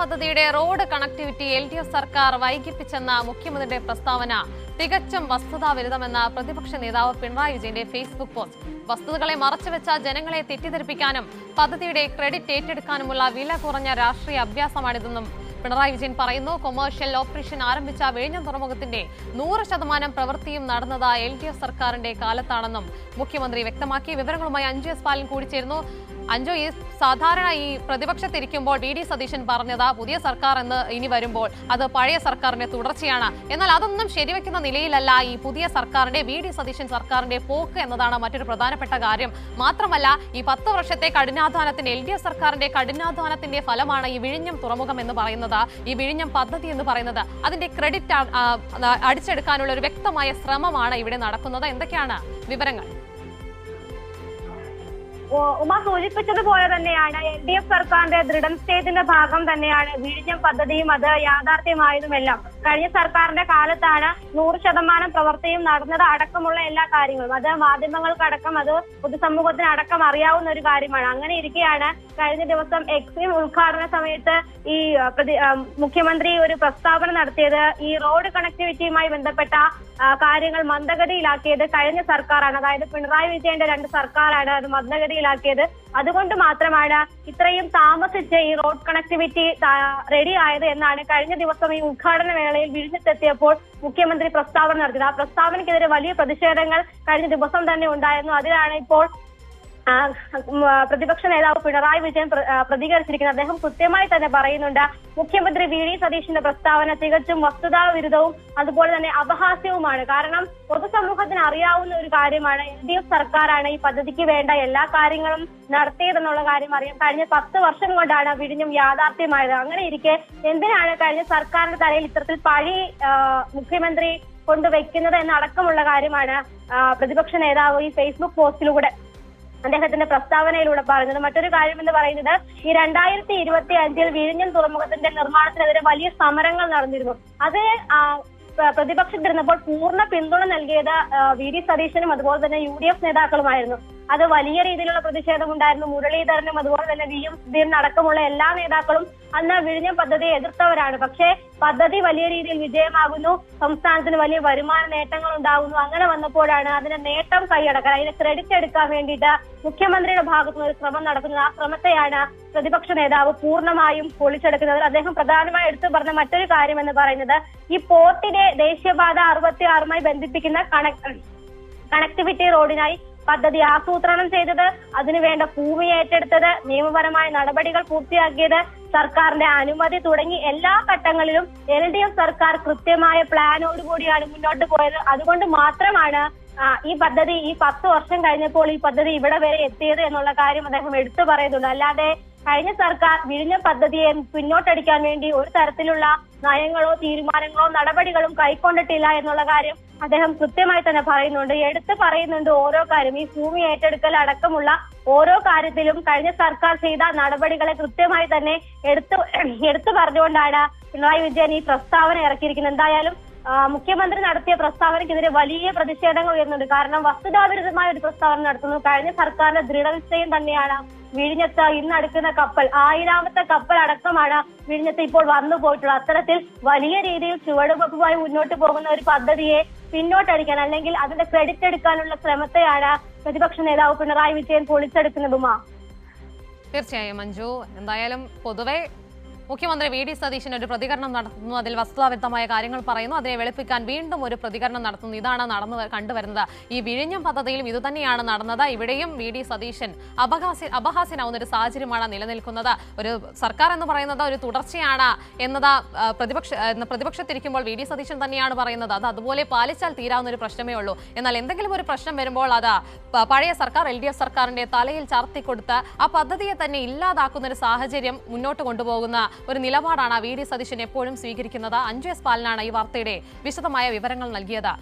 പദ്ധതിയുടെ road connectivity LDF സർക്കാർ വൈകിപ്പിച്ചെന്ന മുഖ്യമന്ത്രിയുടെ പ്രസ്താവന തികച്ചും വസ്തുതാവിരുദ്ധമെന്ന പ്രതിപക്ഷ നേതാവ് പിണറായി വിജയന്റെ ഫേസ്ബുക്ക് പോസ്റ്റ്. വസ്തുതകളെ മറച്ചുവെച്ച ജനങ്ങളെ തെറ്റിദ്ധരിപ്പിക്കാനും പദ്ധതിയുടെ ക്രെഡിറ്റ് ഏറ്റെടുക്കാനുമുള്ള വില കുറഞ്ഞ രാഷ്ട്രീയ അഭ്യാസമാണിതെന്നും പിണറായി വിജയൻ പറയുന്നു. കൊമേഴ്ഷ്യൽ ഓപ്പറേഷൻ ആരംഭിച്ച വിഴിഞ്ഞം തുറമുഖത്തിന്റെ 100% പ്രവൃത്തിയും നടന്നത് LDF സർക്കാരിന്റെ കാലത്താണെന്നും മുഖ്യമന്ത്രി വ്യക്തമാക്കി. വിവരങ്ങളുമായി അഞ്ജു എസ് പാലൻ കൂടി ചേരുന്നു. അഞ്ജു, ഈ സാധാരണ ഈ പ്രതിപക്ഷത്തിരിക്കുമ്പോൾ VD സതീശൻ പറഞ്ഞത് പുതിയ സർക്കാർ എന്ന് ഇനി വരുമ്പോൾ അത് പഴയ സർക്കാരിന്റെ തുടർച്ചയാണ്. എന്നാൽ അതൊന്നും ശരിവെക്കുന്ന നിലയിലല്ല ഈ പുതിയ സർക്കാരിന്റെ VD സതീശൻ സർക്കാരിന്റെ പോക്ക് എന്നതാണ് മറ്റൊരു പ്രധാനപ്പെട്ട കാര്യം. മാത്രമല്ല, ഈ 10 വർഷത്തെ കഠിനാധ്വാനത്തിന്റെ LDF സർക്കാരിന്റെ കഠിനാധ്വാനത്തിന്റെ ഫലമാണ് ഈ വിഴിഞ്ഞം തുറമുഖം എന്ന് പറയുന്നത്, ഈ വിഴിഞ്ഞം പദ്ധതി എന്ന് പറയുന്നത്. അതിന്റെ ക്രെഡിറ്റ് അടിച്ചെടുക്കാനുള്ള ഒരു വ്യക്തമായ ശ്രമമാണ് ഇവിടെ നടക്കുന്നത്. എന്തൊക്കെയാണ് വിവരങ്ങൾ? ഉമ സൂചിപ്പിച്ചതുപോലെ തന്നെയാണ് LDF സർക്കാരിന്റെ ദൃഢനിശ്ചയത്തിന്റെ ഭാഗം തന്നെയാണ് വിഴിഞ്ഞം പദ്ധതിയും അത് യാഥാർത്ഥ്യമായതുമെല്ലാം. കഴിഞ്ഞ സർക്കാരിന്റെ കാലത്താണ് 100% പ്രവൃത്തിയും നടന്നത് അടക്കമുള്ള എല്ലാ കാര്യങ്ങളും. അത് മാധ്യമങ്ങൾക്കടക്കം അത് പൊതുസമൂഹത്തിനടക്കം അറിയാവുന്ന ഒരു കാര്യമാണ്. അങ്ങനെ ഇരിക്കെയാണ് കഴിഞ്ഞ ദിവസം എക്സ്ട്രീം ഉദ്ഘാടന സമയത്ത് ഈ മുഖ്യമന്ത്രി ഒരു പ്രസ്താവന നടത്തിയത്. ഈ റോഡ് കണക്ടിവിറ്റിയുമായി ബന്ധപ്പെട്ട കാര്യങ്ങൾ മന്ദഗതിയിലാക്കിയത് കഴിഞ്ഞ സർക്കാരാണ്, അതായത് പിണറായി വിജയന്റെ 2 സർക്കാരാണ് അത് മന്ദഗതിയിലാക്കിയത്. അതുകൊണ്ട് മാത്രമാണ് ഇത്രയും താമസിച്ച് ഈ റോഡ് കണക്ടിവിറ്റി റെഡി ആയത് എന്നാണ് കഴിഞ്ഞ ദിവസം ഈ ഉദ്ഘാടന വേളയിൽ വിഴിഞ്ഞത്തെത്തിയപ്പോൾ മുഖ്യമന്ത്രി പ്രസ്താവന നടത്തിയത്. ആ പ്രസ്താവനയ്ക്കെതിരെ വലിയ പ്രതിഷേധങ്ങൾ കഴിഞ്ഞ ദിവസം തന്നെ ഉണ്ടായിരുന്നു. അതിലാണ് ഇപ്പോൾ പ്രതിപക്ഷ നേതാവ് പിണറായി വിജയൻ പ്രതികരിച്ചിരിക്കുന്നത്. അദ്ദേഹം കൃത്യമായി തന്നെ പറയുന്നുണ്ട്, മുഖ്യമന്ത്രി VD സതീശന്റെ പ്രസ്താവന തികച്ചും വസ്തുതാവിരുദ്ധവും അതുപോലെ തന്നെ അപഹാസ്യവുമാണ്. കാരണം പൊതുസമൂഹത്തിന് അറിയാവുന്ന ഒരു കാര്യമാണ്, LDF സർക്കാരാണ് ഈ പദ്ധതിക്ക് വേണ്ട എല്ലാ കാര്യങ്ങളും നടത്തിയതെന്നുള്ള കാര്യം അറിയാം. കഴിഞ്ഞ 10 വർഷം കൊണ്ടാണ് വിഴിഞ്ഞം യാഥാർത്ഥ്യമായത്. അങ്ങനെ ഇരിക്കെ എന്തിനാണ് കഴിഞ്ഞ സർക്കാരിന്റെ തലയിൽ ഇത്തരത്തിൽ പഴി മുഖ്യമന്ത്രി കൊണ്ടുവയ്ക്കുന്നത് എന്നടക്കമുള്ള കാര്യമാണ് പ്രതിപക്ഷ നേതാവ് ഈ ഫേസ്ബുക്ക് പോസ്റ്റിലൂടെ അദ്ദേഹത്തിന്റെ പ്രസ്താവനയിലൂടെ പറയുന്നത്. മറ്റൊരു കാര്യം എന്ന് പറയുന്നത്, ഈ 2025 വിഴിഞ്ഞം തുറമുഖത്തിന്റെ നിർമ്മാണത്തിനെതിരെ വലിയ സമരങ്ങൾ നടന്നിരുന്നു. അത് പ്രതിപക്ഷത്തിരുന്നപ്പോൾ പൂർണ്ണ പിന്തുണ നൽകിയത് VD സതീശനും അതുപോലെ തന്നെ UDF നേതാക്കളുമായിരുന്നു. അത് വലിയ രീതിയിലുള്ള പ്രതിഷേധം ഉണ്ടായിരുന്നു. മുരളീധരനും അതുപോലെ തന്നെ VM അടക്കമുള്ള എല്ലാ നേതാക്കളും അന്ന് വിഴിഞ്ഞം പദ്ധതിയെ എതിർത്തവരാണ്. പക്ഷേ പദ്ധതി വലിയ രീതിയിൽ വിജയമാകുന്നു, സംസ്ഥാനത്തിന് വലിയ വരുമാന നേട്ടങ്ങൾ ഉണ്ടാകുന്നു. അങ്ങനെ വന്നപ്പോഴാണ് അതിന്റെ നേട്ടം കൈയടക്കാൻ, അതിന്റെ ക്രെഡിറ്റ് എടുക്കാൻ വേണ്ടിയിട്ട് മുഖ്യമന്ത്രിയുടെ ഭാഗത്തുനിന്ന് ഒരു ശ്രമം നടക്കുന്നത്. ആ ശ്രമത്തെയാണ് പ്രതിപക്ഷ നേതാവ് പൂർണ്ണമായും പൊളിച്ചെടുക്കുന്നത്. അദ്ദേഹം പ്രധാനമായി എടുത്തു പറഞ്ഞ മറ്റൊരു കാര്യം എന്ന് പറയുന്നത്, ഈ പോർട്ടിനെ ദേശീയപാത 66മായി ബന്ധിപ്പിക്കുന്ന കണക്ടിവിറ്റി റോഡിനായി പദ്ധതി ആസൂത്രണം ചെയ്തത്, അതിനുവേണ്ട ഭൂമി ഏറ്റെടുത്തത്, നിയമപരമായ നടപടികൾ പൂർത്തിയാക്കിയത്, സർക്കാരിന്റെ അനുമതി തുടങ്ങി എല്ലാ ഘട്ടങ്ങളിലും LDF സർക്കാർ കൃത്യമായ പ്ലാനോടുകൂടിയാണ് മുന്നോട്ട് പോയത്. അതുകൊണ്ട് മാത്രമാണ് ഈ പദ്ധതി ഈ 10 വർഷം കഴിഞ്ഞപ്പോൾ ഈ പദ്ധതി ഇവിടെ വരെ എത്തിയത് എന്നുള്ള കാര്യം അദ്ദേഹം എടുത്തു പറയുന്നുണ്ട്. അല്ലാതെ കഴിഞ്ഞ സർക്കാർ വിഴിഞ്ഞ പദ്ധതിയെ പിന്നോട്ടടിക്കാൻ വേണ്ടി ഒരു തരത്തിലുള്ള നയങ്ങളോ തീരുമാനങ്ങളോ നടപടികളും കൈക്കൊണ്ടിട്ടില്ല എന്നുള്ള കാര്യം അദ്ദേഹം കൃത്യമായി തന്നെ പറയുന്നുണ്ട്. എടുത്തു പറയുന്നുണ്ട് ഓരോ കാര്യം. ഈ ഭൂമി ഏറ്റെടുക്കൽ അടക്കമുള്ള ഓരോ കാര്യത്തിലും കഴിഞ്ഞ സർക്കാർ ചെയ്ത നടപടികളെ കൃത്യമായി തന്നെ എടുത്തു പറഞ്ഞുകൊണ്ടാണ് പിണറായി വിജയൻ ഈ പ്രസ്താവന ഇറക്കിയിരിക്കുന്നത്. എന്തായാലും മുഖ്യമന്ത്രി നടത്തിയ പ്രസ്താവനയ്ക്കെതിരെ വലിയ പ്രതിഷേധങ്ങൾ ഉയർന്നുണ്ട്. കാരണം വസ്തുതാവിരുദ്ധമായ ഒരു പ്രസ്താവന നടത്തുന്നു. കഴിഞ്ഞ സർക്കാരിന്റെ ദൃഢനിശ്ചയം തന്നെയാണ് വിഴിഞ്ഞത്ത് ഇന്ന് അടുക്കുന്ന കപ്പൽ 1000ാമത്തെ കപ്പൽ അടക്കമാണ് വിഴിഞ്ഞത്ത് ഇപ്പോൾ വന്നു പോയിട്ടുള്ളത്. അത്തരത്തിൽ വലിയ രീതിയിൽ ചുവടുവെപ്പുമായി മുന്നോട്ട് പോകുന്ന ഒരു പദ്ധതിയെ പിന്നോട്ടടിക്കാൻ അല്ലെങ്കിൽ അതിന്റെ ക്രെഡിറ്റ് എടുക്കാനുള്ള ശ്രമത്തെയാണ് പ്രതിപക്ഷ നേതാവ് പിണറായി വിജയൻ പൊളിച്ചെടുക്കുന്നതുമാ. തീർച്ചയായും മഞ്ജു, എന്തായാലും പൊതുവെ മുഖ്യമന്ത്രി VD സതീശൻ ഒരു പ്രതികരണം നടത്തുന്നു, അതിൽ വസ്തുതാവിരുദ്ധമായ കാര്യങ്ങൾ പറയുന്നു, അതിനെ വെളുപ്പിക്കാൻ വീണ്ടും ഒരു പ്രതികരണം നടത്തുന്നു. ഇതാണ് കണ്ടുവരുന്നത്. ഈ വിഴിഞ്ഞം പദ്ധതിയിലും ഇതുതന്നെയാണ് നടന്നത്. ഇവിടെയും VD സതീശൻ അപഹാസ്യനാവുന്ന ഒരു സാഹചര്യമാണ് നിലനിൽക്കുന്നത്. ഒരു സർക്കാർ എന്ന് പറയുന്നത് ഒരു തുടർച്ചയാണ് എന്നത് പ്രതിപക്ഷത്തിരിക്കുമ്പോൾ VD സതീശൻ തന്നെയാണ് പറയുന്നത്. അത് അതുപോലെ പാലിച്ചാൽ തീരാവുന്ന ഒരു പ്രശ്നമേ ഉള്ളൂ. എന്നാൽ എന്തെങ്കിലും ഒരു പ്രശ്നം വരുമ്പോൾ അത് പഴയ സർക്കാർ LDF സർക്കാരിന്റെ തലയിൽ ചാർത്തിക്കൊടുത്ത് ആ പദ്ധതിയെ തന്നെ ഇല്ലാതാക്കുന്ന ഒരു സാഹചര്യം മുന്നോട്ട് കൊണ്ടുപോകുന്ന ഒരു നിലപാടാണ് VD സതീശൻ എപ്പോഴും സ്വീകരിക്കുന്നത്. അഞ്ജു എസ് പാലനാണ് ഈ വാർത്തയുടെ വിശദമായ വിവരങ്ങൾ നൽകിയത്.